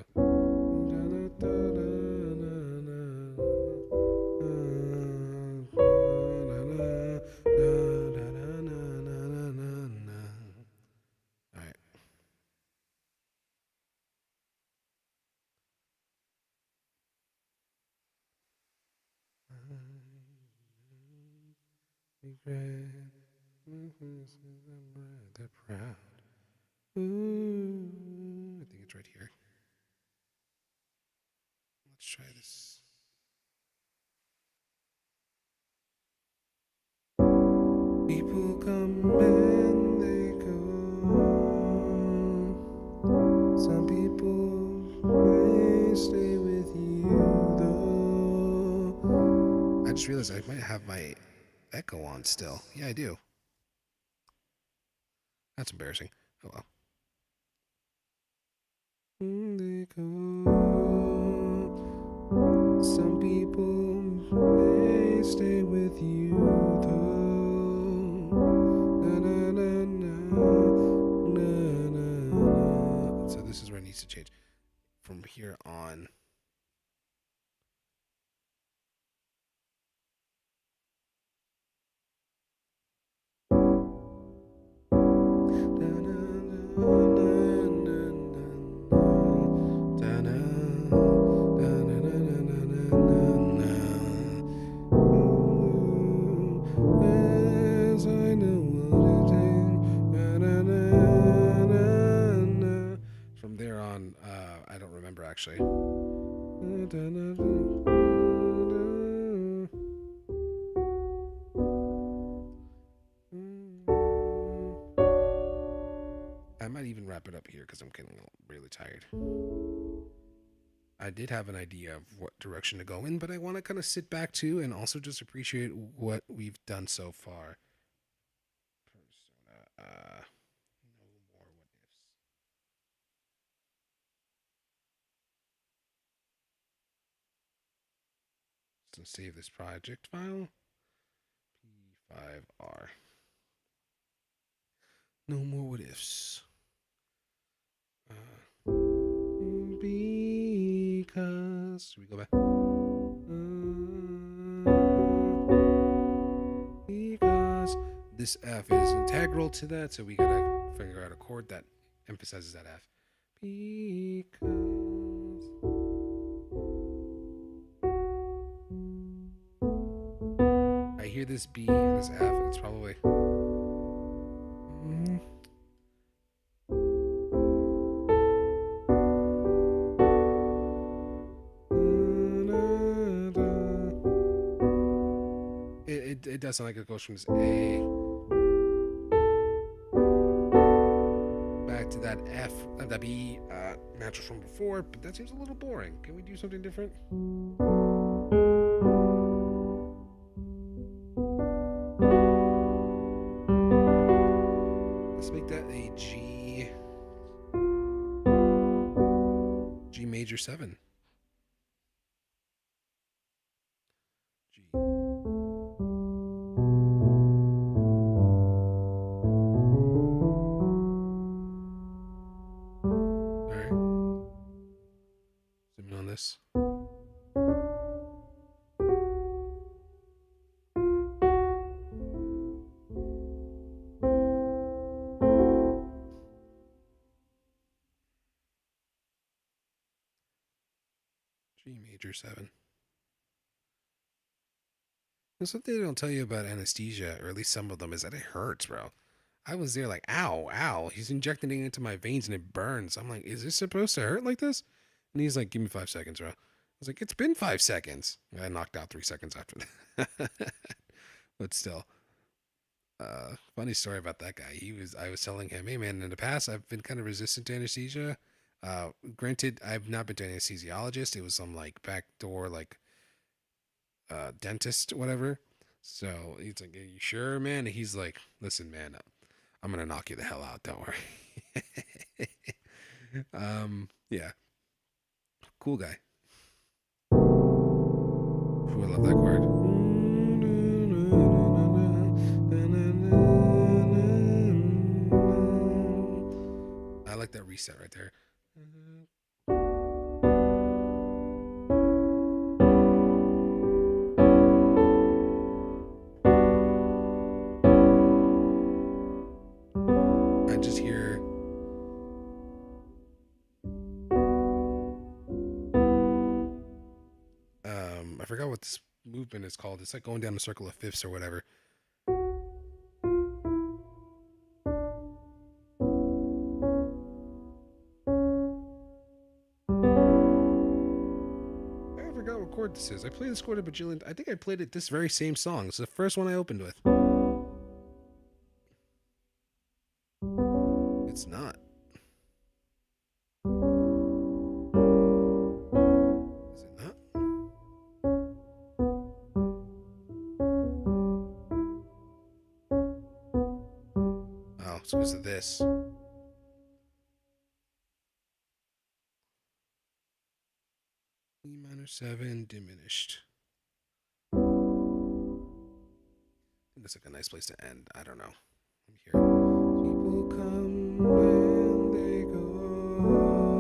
Alright. They're proud. Ooh, I think it's right here. Let's try this. People come and they go. Some people may stay with you though. I just realized I might have my echo on still. Yeah, I do. That's embarrassing. Oh well. They go. Some people may stay with you though. Na, na, na, na, na, na, na. So this is where it needs to change. From here on. As I know what it is. From there on, I don't remember actually. I might even wrap it up here because I'm getting really tired. I did have an idea of what direction to go in, but I want to kind of sit back too and also just appreciate what we've done so far. Persona, no more what ifs. So save this project file. P5R. No more what ifs. Because should we go back? Because this F is integral to that, so we gotta figure out a chord that emphasizes that F. Because I hear this B and this F, and it's probably. It does sound like it goes from this A back to that F, that B natural from before, but that seems a little boring. Can we do something different? Let's make that a G major 7. G. On this. G major 7. And something they don't tell you about anesthesia, or at least some of them, is that it hurts, bro. I was there like, ow, ow. He's injecting it into my veins and it burns. I'm like, is this supposed to hurt like this? And he's like, give me 5 seconds, bro. I was like, it's been 5 seconds. I knocked out 3 seconds after that. But still. Funny story about that guy. I was telling him, hey man, in the past I've been kind of resistant to anesthesia. Granted, I've not been to an anesthesiologist. It was some like backdoor like dentist, whatever. So he's like, are you sure, man? And he's like, listen, man, I'm gonna knock you the hell out. Don't worry. Yeah, cool guy. Ooh, I love that chord. I like that reset right there. I just hear I forgot what this movement is called. It's like going down a circle of fifths or whatever. I forgot what chord this is. I played this chord a bajillion. I think I played it this very same song. It's the first one I opened with. It's not. Is it not? Oh, it's because of this. E minor 7 diminished. I think that's like a nice place to end. I don't know. Let me hear it. People come and they go.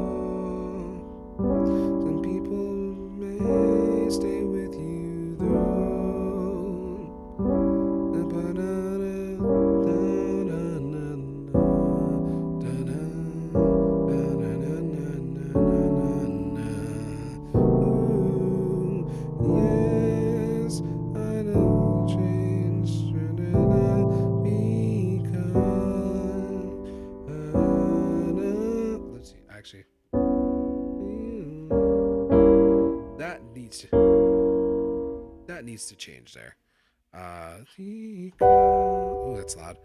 actually. That needs to change there. Oh, that's loud.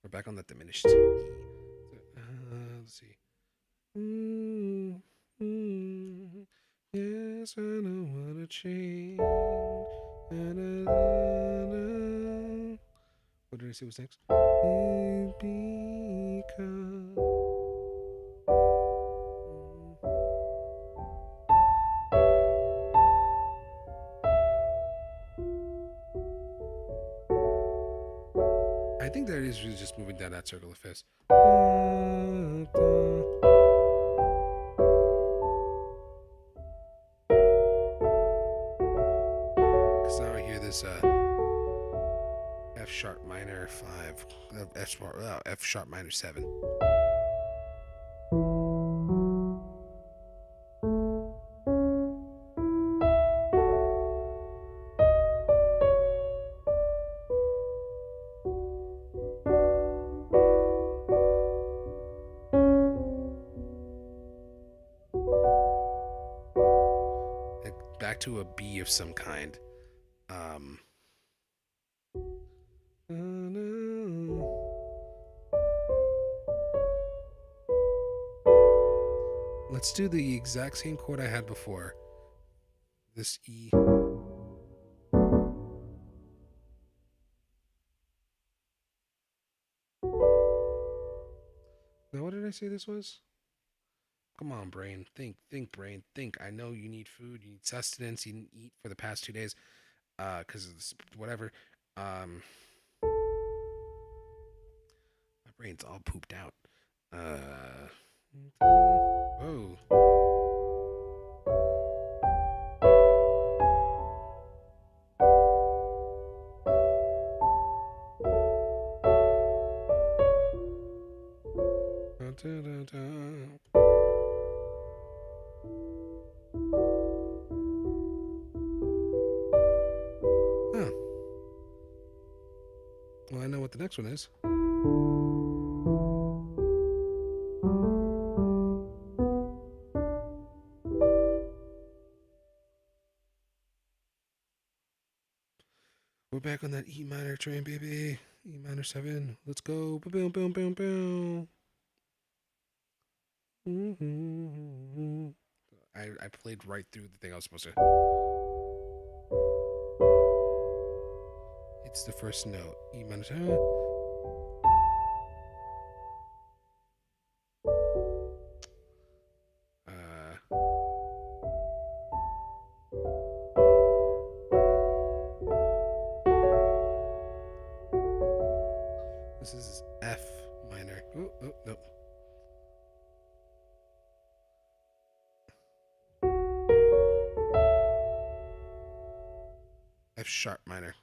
We're back on that diminished E. Let's see. Yes, I know what to change. What did I say was next? Because. I think that is really just moving down that circle of fifths. Because now I hear this F sharp minor 5, F sharp minor 7. Back to a B of some kind. Let's do the exact same chord I had before. This E. Now, what did I say this was? Come on, brain. Think, brain. Think. I know you need food. You need sustenance. You didn't eat for the past 2 days. Because of this, whatever. My brain's all pooped out. Whoa. Huh. Well, I know what the next one is. We're back on that E minor train, baby. E minor 7. Let's go. Boom, boom, boom, boom. I played right through the thing I was supposed to. It's the first note. E minor 7. This is F minor. Oh, no. F sharp minor.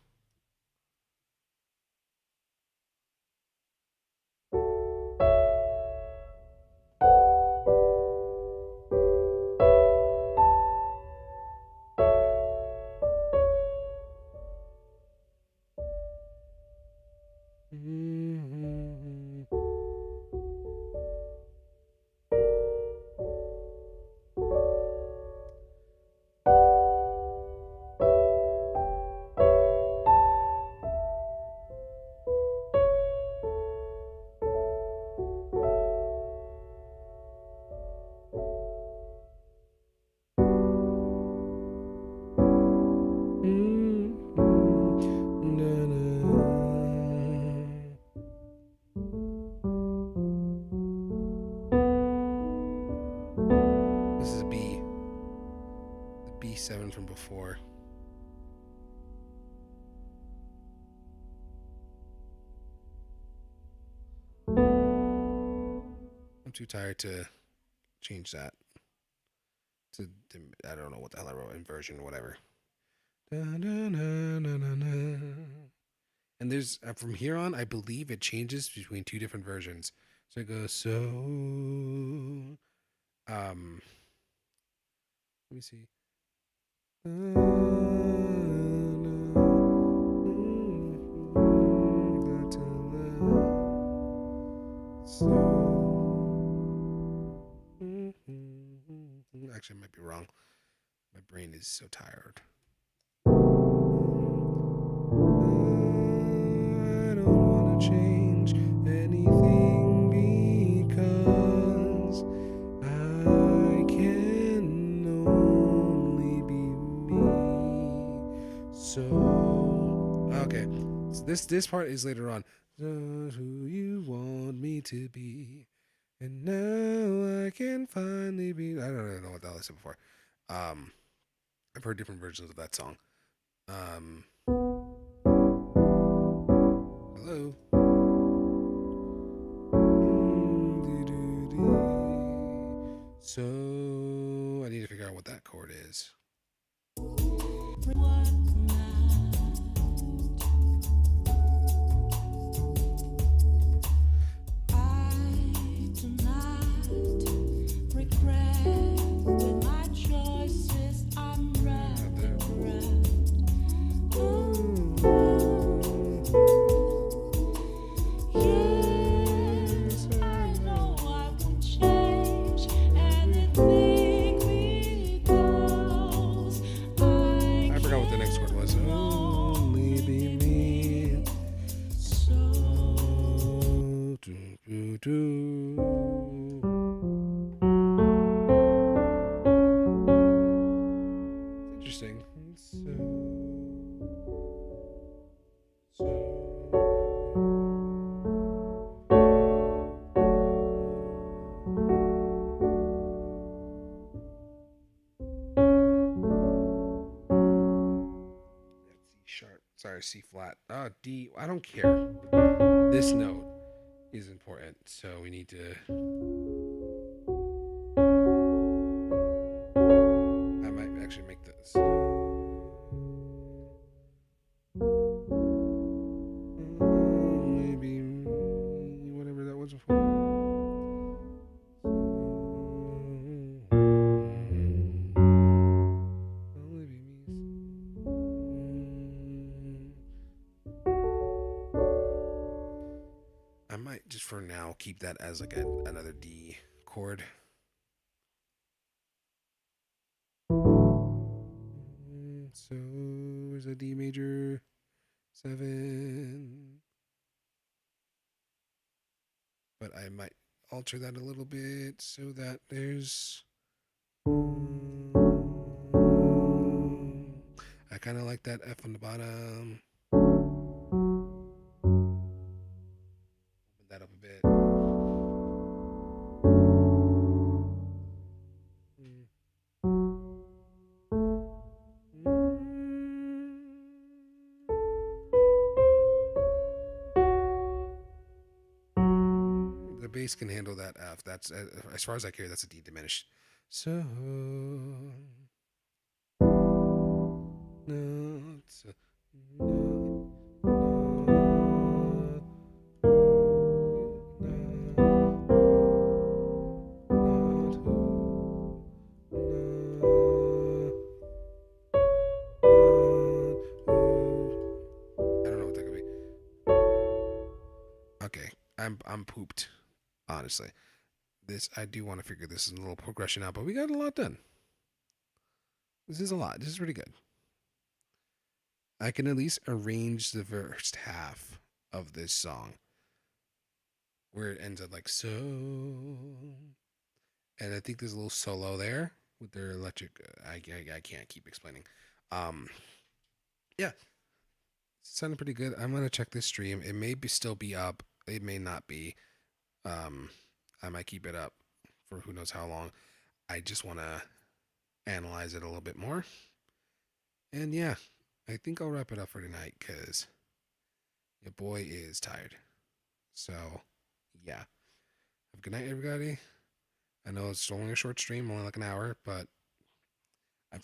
This is a B. The B7 from before. I'm too tired to change that. I don't know what the hell I wrote, inversion, whatever. And there's from here on, I believe it changes between two different versions. So it goes so Let me see. Actually, I might be wrong. My brain is so tired. I don't want to change anything because I can only be me. So okay, so this part is later on. Who you want me to be, and now I can finally be. I don't really know what that was before. Um, I've heard different versions of that song. Um, hello. So I need to figure out what that chord is. What night I tonight regret with my choices I'm running around. Yes, I know I won't change anything because I forgot what the next chord was. Only be me. so It's interesting. C sharp. Sorry, C flat. D. I don't care. This note is important, so we need to. I might actually make this. Maybe whatever that was before. Only be me. I might just for now keep that as like another D chord. So there's a D major 7. But I might alter that a little bit so that there's. I kind of like that F on the bottom. Open that up a bit. The bass can handle that F. That's as far as I care. That's a D diminished. So no, it's a, no, I don't know what that could be. Okay, I'm pooped. Honestly, this I do want to figure this is a little progression out, but we got a lot done. This is a lot. This is pretty good. I can at least arrange the first half of this song where it ends up like so, and I think there's a little solo there with their electric. I can't keep explaining. Um, yeah, sounded pretty good. I'm gonna check this stream. It may still be up. It may not be. Um, I might keep it up for who knows how long. I just want to analyze it a little bit more. And yeah, I think I'll wrap it up for tonight because your boy is tired. So yeah, have a good night, everybody. I know it's only a short stream, only like an hour, but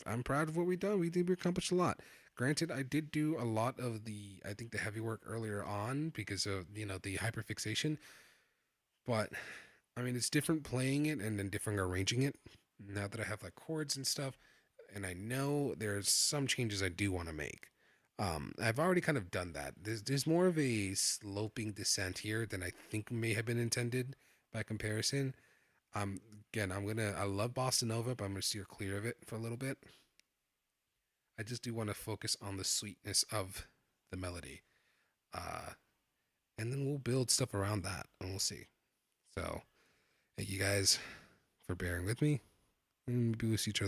I'm proud of what we've done. We accomplished a lot. Granted, I did do a lot of I think the heavy work earlier on because of the hyperfixation, but I mean, it's different playing it and then different arranging it. Now that I have like chords and stuff, and I know there's some changes I do want to make. I've already kind of done that. There's more of a sloping descent here than I think may have been intended by comparison. Um, Again, I love bossa nova, but I'm gonna steer clear of it for a little bit. I just do want to focus on the sweetness of the melody, uh, and then we'll build stuff around that, and we'll see. So, thank you guys for bearing with me, and maybe we'll see each other.